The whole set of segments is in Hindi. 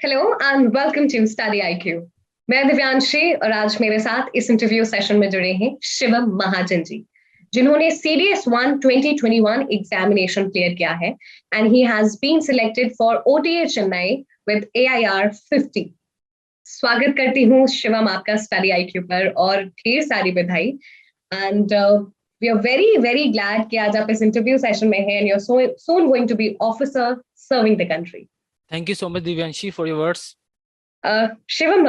Hello and welcome to study IQ. मैं दिव्यांशी और आज मेरे साथ इस इंटरव्यू सेशन में जुड़े हैं शिवम महाजन जी, जिन्होंने सीडीएस 1 2021 एग्जामिनेशन क्लियर किया है and he has been selected for OTA Chennai with AIR 50। स्वागत करती हूँ शिवम आपका स्टडी आईक्यू पर और ढेर सारी बधाई। And we are very very glad कि आज आप इस इंटरव्यू सेशन में हैं and you are soon going to be officer serving the country. Thank you so much, Divyanshi, for your words. Shivam,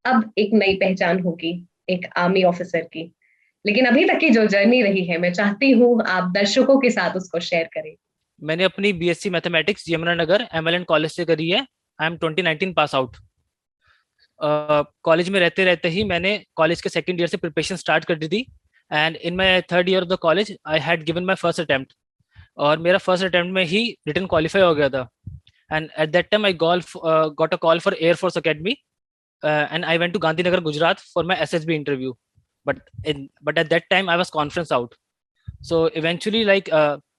अब एक नई पहचान होगी एक आर्मी ऑफिसर की, लेकिन अभी तक की जो जर्नी रही है मैं चाहती हूँ आप दर्शकों के साथ उसको शेयर करें। मैंने अपनी BSc mathematics Yamunanagar MLN college से करी है। I am 2019 pass out. College में रहते रहते ही मैंने कॉलेज के सेकंड ईयर से प्रिपरेशन स्टार्ट कर दी थी and in my third year of the college I had given my first attempt और मेरा फर्स्ट अटेम्प्ट में ही रिटन क्वालिफाई हो गया था। And at that time I got a call for air force academy and I went to Gandhinagar, Gujarat for my SSB interview. But at that time I was conference out. So eventually,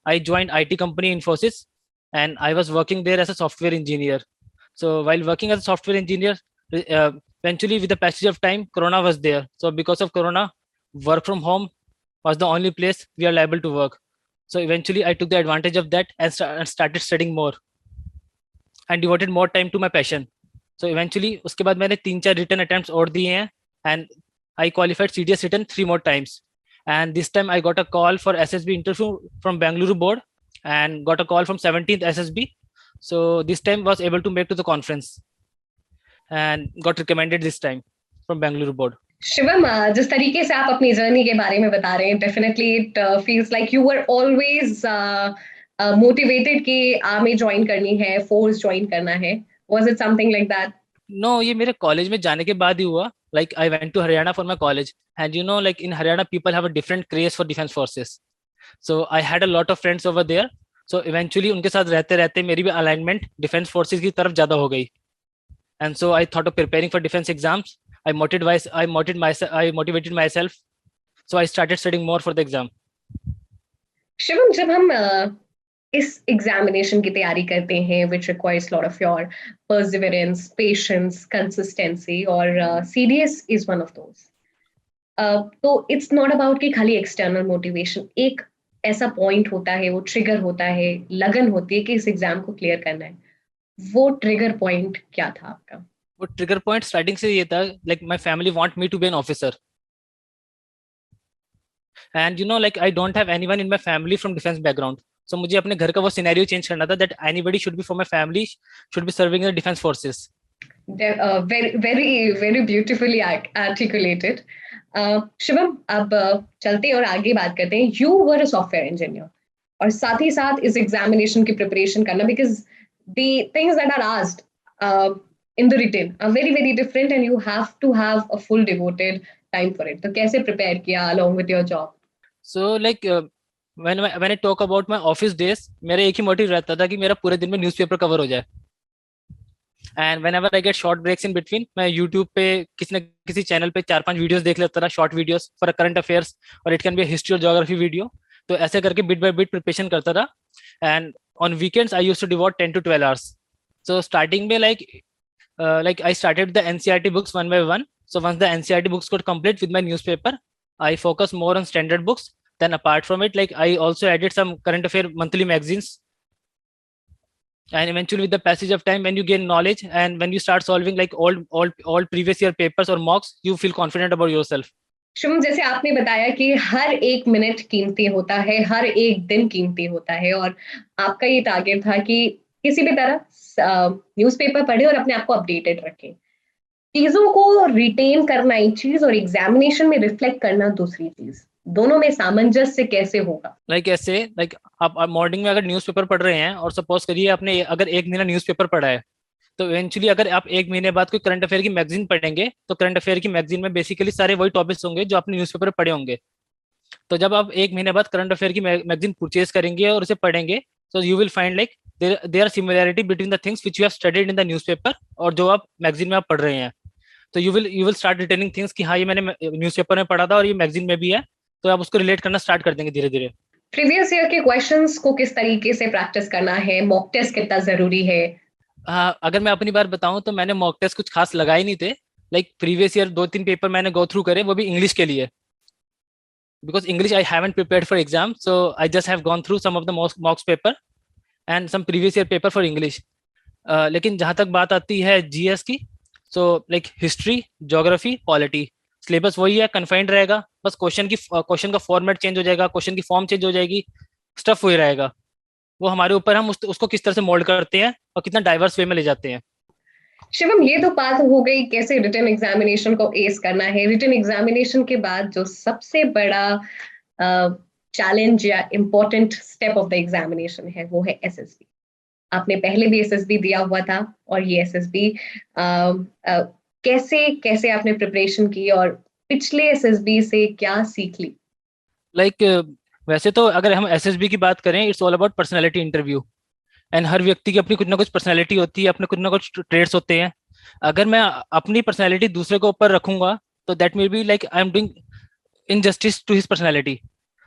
I joined IT company Infosys, and I was working there as a software engineer. So while working as a software engineer, eventually with the passage of time, Corona was there. So because of Corona, work from home was the only place we are liable to work. So eventually, I took the advantage of that and started studying more and devoted more time to my passion. So eventually उसके बाद मैंने 3-4 रिटन अटेम्प्ट्स और दिए हैं and I qualified CDS written 3 more times. And this time I got a call for SSB interview from Bangalore board and got a call from 17th SSB. So this time was able to make to the conference and got recommended this time from Bangalore board. Shivam, जिस तरीके से आप अपनी जर्नी के बारे में बता रहे हैं, definitely it feels like you were always motivated कि आर्मी ज्वाइन करनी है, फोर्स ज्वाइन करना है। Was it something like that? No, ये मेरे कॉलेज में जाने के बाद ही हुआ. Like I went to Haryana for my college, and you know, like in Haryana, people have a different craze for defense forces. So I had a lot of friends over there. So eventually, उनके साथ रहते रहते मेरी भी alignment defense forces की तरफ ज़्यादा हो गई. And so I thought of preparing for defense exams. I motivated myself. So I started studying more for the exam. Shivam, जब हम इस एग्जामिनेशन की तैयारी करते हैं which requires lot of your perseverance, patience, consistency और CDS is one of those. तो it's not about कि खाली external motivation, एक ऐसा पॉइंट होता है, वो ट्रिगर होता है, लगन होती है कि इस एग्जाम को क्लियर करना है। वो ट्रिगर पॉइंट क्या था आपका? वो ट्रिगर पॉइंट स्टार्टिंग से ये था, like my family want me to be an officer and you know like I don't have anyone in my family from defence background. So मुझे अपने घर का वो सिनेरियो चेंज करना था that anybody should be from my family should be serving in the defence forces. Very very very beautifully articulated. Shivam, अब चलते हैं और आगे बात करते हैं। You were a software engineer और साथ ही साथ इस एग्जामिनेशन की प्रिपरेशन करना, because the things that are asked in the written are very very different and you have to have a full devoted time for it. तो कैसे प्रिपेयर किया along with your job? So like when I talk about my office days, मेरा एक ही मोटिव रहता था कि मेरा पूरे दिन में न्यूज़पेपर कवर हो जाए. And whenever I get short breaks in between, मैं यूट्यूब पे किसी न किसी चैनल पे 4-5 वीडियोस देख लेता था, short videos for current affairs, और इट कैन बी हिस्ट्री और ज्योग्राफी वीडियो. तो ऐसे करके बिट बाय बिट प्रिपरेशन करता था. And on weekends I used to devote 10 to 12 hours. So starting में like I started the NCERT books one by one. So once the NCERT books got complete with my newspaper, I focused more on standard books. Then apart from it, like I also added some current affair monthly magazines. And eventually with the passage of time, when you gain knowledge and when you start solving like all previous year papers or mocks, you feel confident about yourself. Shubham, जैसे आपने बताया कि हर एक मिनट कीमती होता है, हर एक दिन कीमती होता है और आपका ये टारगेट था कि किसी भी तरह न्यूज़पेपर पढ़े और अपने आप को अपडेटेड रखें। चीजों को रिटेन करना एक चीज और एग्जामिनेशन में रिफ्लेक्ट करना दूसरी चीज, दोनों में सामंजस्य कैसे होगा? ऐसे आप मॉर्निंग में अगर न्यूज़पेपर पढ़ रहे हैं और सपोज करिए आपने अगर एक महीना न्यूज़पेपर पढ़ा है, तो इवेंचुअली अगर आप एक महीने बाद कोई करंट अफेयर की मैगजीन पढ़ेंगे तो करंट अफेयर की मैगजीन में बेसिकली सारे वही टॉपिक्स होंगे जो आपने न्यूज़पेपर पढ़े होंगे. तो जब आप एक महीने बाद करंट अफेयर की मैगजीन परचेज करेंगे और उसे पढ़ेंगे, तो you will find like there are similarity between the things which you have studied in the newspaper और जो आप मैगजीन में आप पढ़ रहे हैं. तो you will start retaining things कि हाँ ये मैंने न्यूज़पेपर में पढ़ा था और ये मैगजीन में भी है, तो आप उसको रिलेट करना स्टार्ट कर देंगे धीरे धीरे. प्रीवियस ईयर के क्वेश्चंस को किस तरीके से प्रैक्टिस करना है, मॉक टेस्ट कितना जरूरी है? अगर मैं अपनी बात बताऊं तो मैंने मॉक टेस्ट कुछ खास लगाए नहीं थे। लाइक प्रीवियस ईयर 2-3 पेपर मैंने गो थ्रू करे, वो भी इंग्लिश के लिए, because English I haven't prepared for exam, so I just have gone through some of the mocks paper and some previous year paper for English. लेकिन जहाँ तक बात आती है जीएस की, so like history, geography, polity, syllabus वही है, कन्फाइंड रहेगा, बस क्वेश्चन का फॉर्मेट चेंज हो जाएगा, क्वेश्चन की फॉर्म चेंज हो जाएगी, स्टफ वही रहेगा। वो हमारे ऊपर हम उसको किस तरह से मोल्ड करते हैं और कितना डाइवर्स वे में ले जाते हैं। शिवम, ये तो बात हो गई कैसे रिटन एग्जामिनेशन को एस करना है। रिटन एग्जामिनेशन के बाद जो सबसे बड़ा चैलेंज या important step of the examination है वो है एसएसबी। आपने पहले भी एसएसबी दिया हुआ था और ये एसएसबी कैसे कैसे आपने प्रिपरेशन की और पिछले एसएसबी से क्या सीख ली? वैसे तो अगर हम एसएसबी की बात करें, it's all about personality interview, and हर व्यक्ति की अपनी कुछ ना कुछ पर्सनैलिटी होती है, अपने कुछ ना कुछ ट्रेड्स होते हैं। अगर मैं अपनी पर्सनैलिटी दूसरे के ऊपर रखूंगा तो that may be like I am doing injustice to his personality.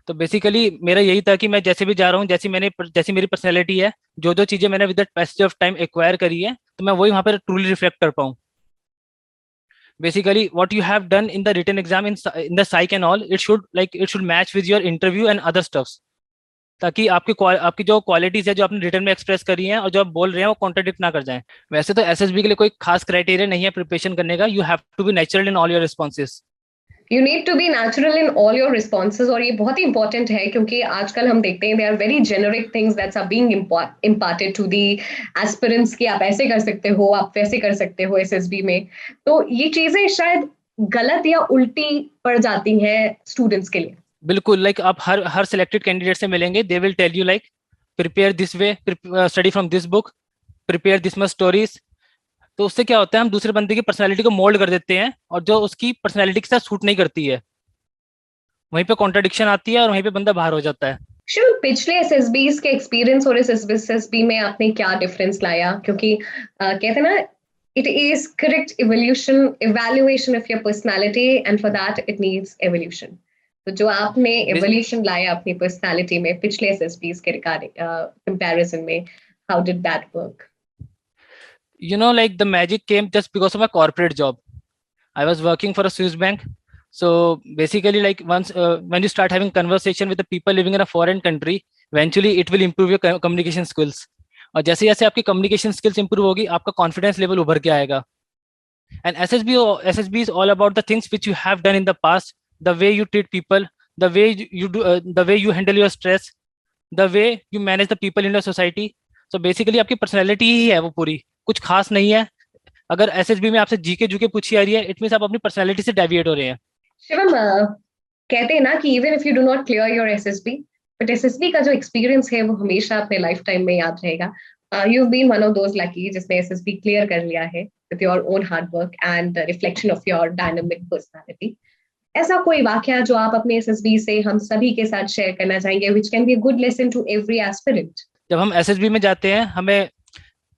तो बेसिकली मेरा यही था कि मैं जैसे भी जा रहा हूँ, जैसी मेरी पर्सनैलिटी है, जो जो चीजें मैंने with the passage of time acquire करी है, तो मैं वही वहां पर ट्रूली रिफ्लेक्ट कर पाऊँ। basically what you have done in the written exam in the psych and all, it should match with your interview and other stuffs, ताकि आपकी जो क्वालिटीज है जो आपने रिटर्न में एक्सप्रेस करी हैं और जो आप बोल रहे हैं वो कॉन्ट्राडिक्ट ना कर जाएं। वैसे तो एसएसबी के लिए कोई खास क्राइटेरिया नहीं है प्रिपरेशन करने का, you have to be natural in all your responses. You need to be natural in all your responses, और ये बहुत ही इंपॉर्टेंट है क्योंकि आजकल हम देखते हैं they are very generic things that's are being imparted to the aspirants कि आप ऐसे कर सकते हो, आप वैसे कर सकते हो एसएसबी में। तो ये चीजें शायद गलत या उल्टी पड़ जाती हैं स्टूडेंट्स के लिए। बिल्कुल, लाइक आप हर सिलेक्टेड कैंडिडेट से मिलेंगे, they will tell you like prepare this way, study from this book, prepare this much stories. तो उससे क्या होता है, हम दूसरे बंदे की पर्सनैलिटी को मोल्ड कर देते हैं और जो उसकी पर्सनैलिटी के साथ सूट नहीं करती है वहीं पे कॉन्ट्रडिक्शन आती है और वहीं पे बंदा बाहर हो जाता है। शिव, पिछले एसएसबीज के एक्सपीरियंस और इस एसएसबी में आपने क्या डिफरेंस लाया? क्योंकि कहते हैं ना, it is correct evaluation of your personality, and for that it needs evolution. तो जो आपने evolution लाया अपनी personality में पिछले एसएसबीज के comparison में, how did that work? You know, like the magic came just because of my corporate job. I was working for a Swiss bank. So basically, like once when you start having conversation with the people living in a foreign country, eventually it will improve your communication skills. और जैसे जैसे आपकी कम्युनिकेशन स्किल्स इंप्रूव होगी, आपका कॉन्फिडेंस लेवल उभर के आएगा। And SSB is all about the things which you have done in the past, the way you treat people, the way you handle your stress, the way you manage the people in your society. So basically आपकी पर्सनैलिटी ही है वो पूरी, कुछ खास नहीं है। अगर एसएसबी में आपसे जीके जूके पूछी आ रही है, इट मींस आप अपनी पर्सनैलिटी से डेविएट हो रहे हैं। शिवम, कहते हैं ना कि even if you do not clear your SSB, but SSB का जो एक्सपीरियंस है वो हमेशा अपने लाइफ टाइम में याद रहेगा। You have been one of those lucky जिसने एसएसबी क्लियर कर लिया है with your own hard work and reflection of your dynamic personality. ऐसा कोई वाकया जो आप अपने एसएसबी से हम सभी के साथ शेयर करना चाहेंगे, which can be a good lesson to every aspirant? जब हम एसएसबी में जाते हैं, हमें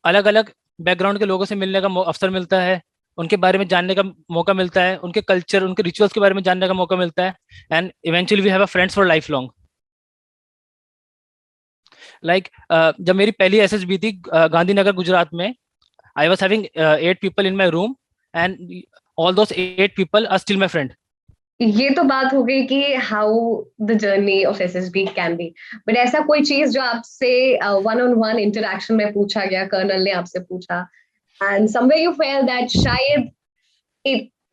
अलग अलग बैकग्राउंड के लोगों से मिलने का अवसर मिलता है, उनके बारे में जानने का मौका मिलता है, उनके कल्चर, उनके रिचुअल्स के बारे में जानने का मौका मिलता है, and eventually we have a friends for life long. Like जब मेरी पहली एसएसबी थी गांधीनगर गुजरात में, I was having 8 people in my room and all those 8 people are still my friend. ये तो बात हो गई कि how the journey of SSB can be, but ऐसा कोई चीज जो आपसे वन ऑन वन इंटरेक्शन में पूछा गया, कर्नल ने आपसे पूछा, and somewhere you felt that शायद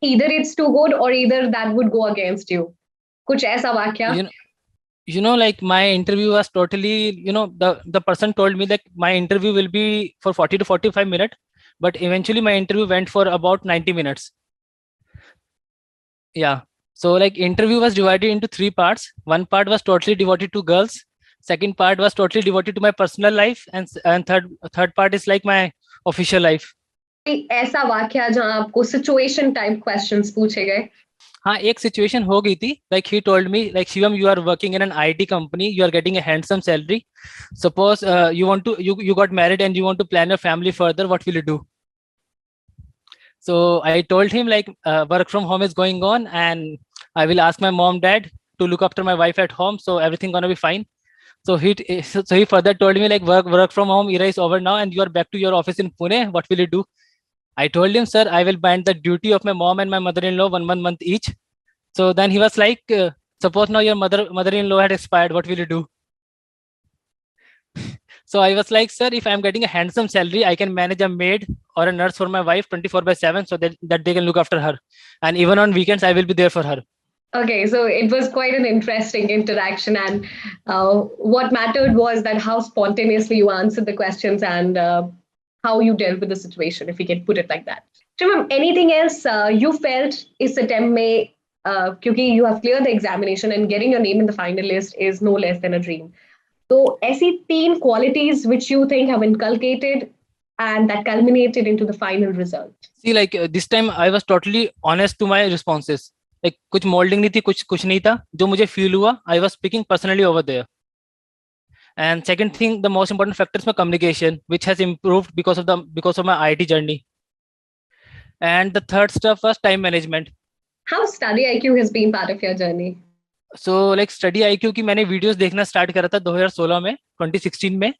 either it's too good or either that would go against you? कुछ ऐसा वाक्या? You know, like my interview was totally, you know, the person told me that my interview will be for 40 to 45 minutes, but eventually my interview went for about 90 minutes. Yeah. So like interview was divided into 3 parts. One part was totally devoted to girls. Second part was totally devoted to my personal life, and third part is like my official life. ऐसा वाकया जहां आपको सिचुएशन टाइप क्वेश्चंस पूछे गए? हाँ, एक सिचुएशन हो गई थी। Like he told me like, Shivam, you are working in an IT company, you are getting a handsome salary, suppose you got married and you want to plan your family further, what will you do? So I told him like, work from home is going on and I will ask my mom dad to look after my wife at home, so everything gonna be fine. So he further told me like work from home era is over now and you are back to your office in Pune. What will you do? I told him, sir, I will bind the duty of my mom and my mother-in-law one month each. So then he was like, suppose now your mother-in-law had expired, what will you do? So I was like, sir, if I'm getting a handsome salary, I can manage a maid or a nurse for my wife 24/7 so that they can look after her. And even on weekends, I will be there for her. Okay, so it was quite an interesting interaction, and what mattered was that how spontaneously you answered the questions and how you dealt with the situation, if we can put it like that. Shimam, anything else you felt is attempt may, क्योंकि you have cleared the examination and getting your name in the final list is no less than a dream. So, ऐसी 3 qualities which you think have inculcated and that culminated into the final result. See, like this time I was totally honest to my responses. Like कुछ molding नहीं थी, कुछ नहीं था. जो मुझे feel हुआ, I was speaking personally over there. And second thing, the most important factor is my communication, which has improved because of my IIT journey. And the third stuff was time management. How study IQ has been part of your journey? So like study IQ की मैंने videos देखना start करा था 2016 में, 2016 में.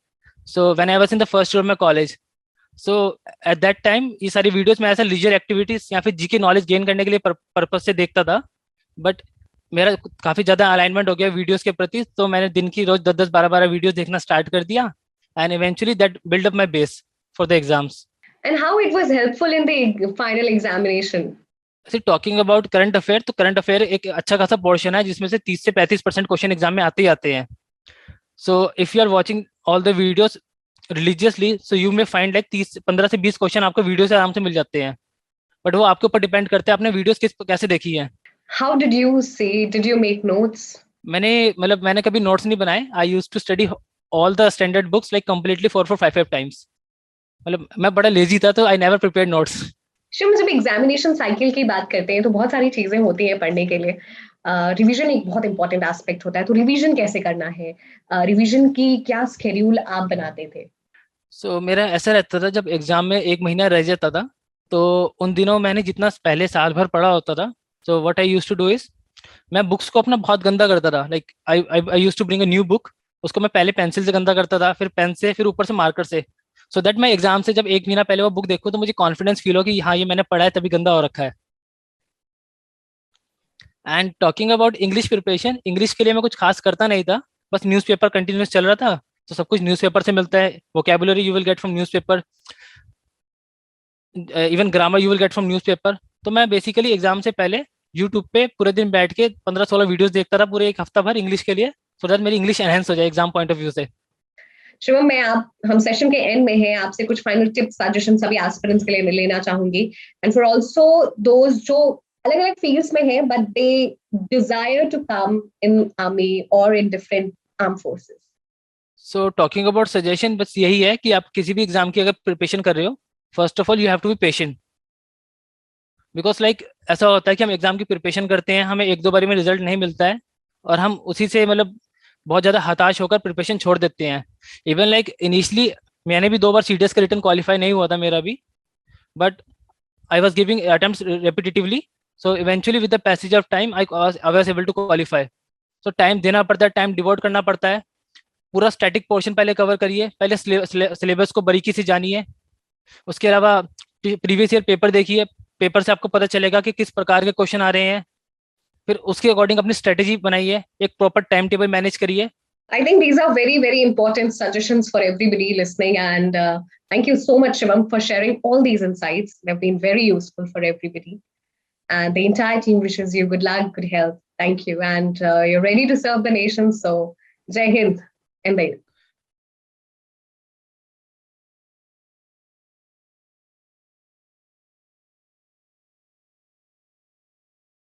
So when I was in the first year of my college. So at that time ये सारी videos मैं ऐसा leisure activities या फिर GK knowledge gain करने के लिए purpose से देखता था. But मेरा काफी ज्यादा अलाइनमेंट हो गया वीडियोस के प्रति, तो मैंने दिन की रोज 10-10 12-12 वीडियोस देखना स्टार्ट कर दिया and eventually that build up my base for the exams. And how it was helpful in the final examination? See talking about current affair, तो करंट अफेयर एक अच्छा खासा पोर्शन है जिसमें से 30 से 35% क्वेश्चन एग्जाम में आते ही आते हैं. So if you are watching all the videos religiously, so you may find like 15 से 20 क्वेश्चन आपको वीडियो से आराम से मिल जाते हैं. बट वो आपके ऊपर डिपेंड करते हैं आपने वीडियोस कैसे देखी है. How did you see? Did you make notes? मैंने कभी नोट्स नहीं बनाए. I used to study all the standard books like completely 4-5 times. मतलब मैं बड़ा लेजी था, तो I never prepared notes. Shiv, जब एग्जामिनेशन साइकिल की बात करते हैं तो बहुत सारी चीजें होती हैं पढ़ने के लिए. रिवीजन एक बहुत इंपॉर्टेंट एस्पेक्ट होता है, तो रिवीजन कैसे करना है? रिवीजन की क्या स्केड्यूल आप बनाते थे? सो मेरा ऐसा रहता था, जब एग्जाम में 1 महीना रह जाता था तो उन दिनों मैंने जितना पहले साल भर पढ़ा होता था, so what I used to do is मैं बुक्स को अपना बहुत गंदा करता था. Like I used to bring a new book, उसको मैं पहले पेंसिल से गंदा करता था, फिर पेन से, फिर ऊपर से मार्कर से, सो दैट मैं एग्जाम से जब 1 महीना पहले वो बुक देखूं तो मुझे कॉन्फिडेंस फील हो कि हाँ ये मैंने पढ़ा है तभी गंदा हो रखा है. And talking about English preparation, English के लिए मैं कुछ खास करता नहीं था, बस न्यूज़पेपर कंटिन्यूस चल रहा था, तो सब कुछ न्यूज़पेपर से मिलता है. Vocabulary you will get from newspaper, even grammar you will get from newspaper. तो मैं बेसिकली एग्जाम से पहले यूट्यूब पे पूरे दिन बैठ के 15-16 वीडियोस देखता रहा पूरे 1 हफ्ता भर इंग्लिश के लिए, सो दैट मेरी इंग्लिश एनहेंस हो जाए एग्जाम पॉइंट ऑफ व्यू से. शिवम, हम सेशन के एंड में हैं, आपसे कुछ फाइनल टिप्स सजेशन सभी एस्पिरेंट्स के लिए लेना चाहूंगी, एंड फॉर आल्सो दोज जो अलग अलग फील्ड्स में हैं but they desire to come in army और in different arm forces. So talking about suggestion, बस यही है कि आप किसी भी एग्जाम की अगर प्रिपरेशन कर रहे हो, first of all you have to be patient. Because like ऐसा होता है कि हम एग्जाम की प्रिपरेशन करते हैं, हमें 1-2 बारी में रिजल्ट नहीं मिलता है और हम उसी से मतलब बहुत ज़्यादा हताश होकर प्रिपरेशन छोड़ देते हैं. इवन लाइक इनिशियली मैंने भी 2 बार सीडीएस का रिटर्न क्वालिफाई नहीं हुआ था मेरा भी, but I was giving attempts repetitively, so eventually with the passage of time I was able to qualify. So time देना पड़ता है, टाइम डिवोट करना पड़ता है. पूरा स्टैटिक पोर्शन पहले कवर करिए, पहले सिलेबस को बारीकी से जानिए. उसके अलावा प्रीवियस ईयर पेपर देखिए, पेपर से आपको पता चलेगा कि किस प्रकार के क्वेश्चन आ रहे हैं. फिर उसके अकॉर्डिंग अपनी स्ट्रेटेजी बनाइए, एक प्रॉपर टाइम टेबल मैनेज करिए. I think these are very, very important suggestions for everybody listening. And thank you so much, Shivam, for sharing all these insights. They've been very useful for everybody. And the entire team wishes you good luck, good health. Thank you. And you're ready to serve the nation. So, Jai Hind. And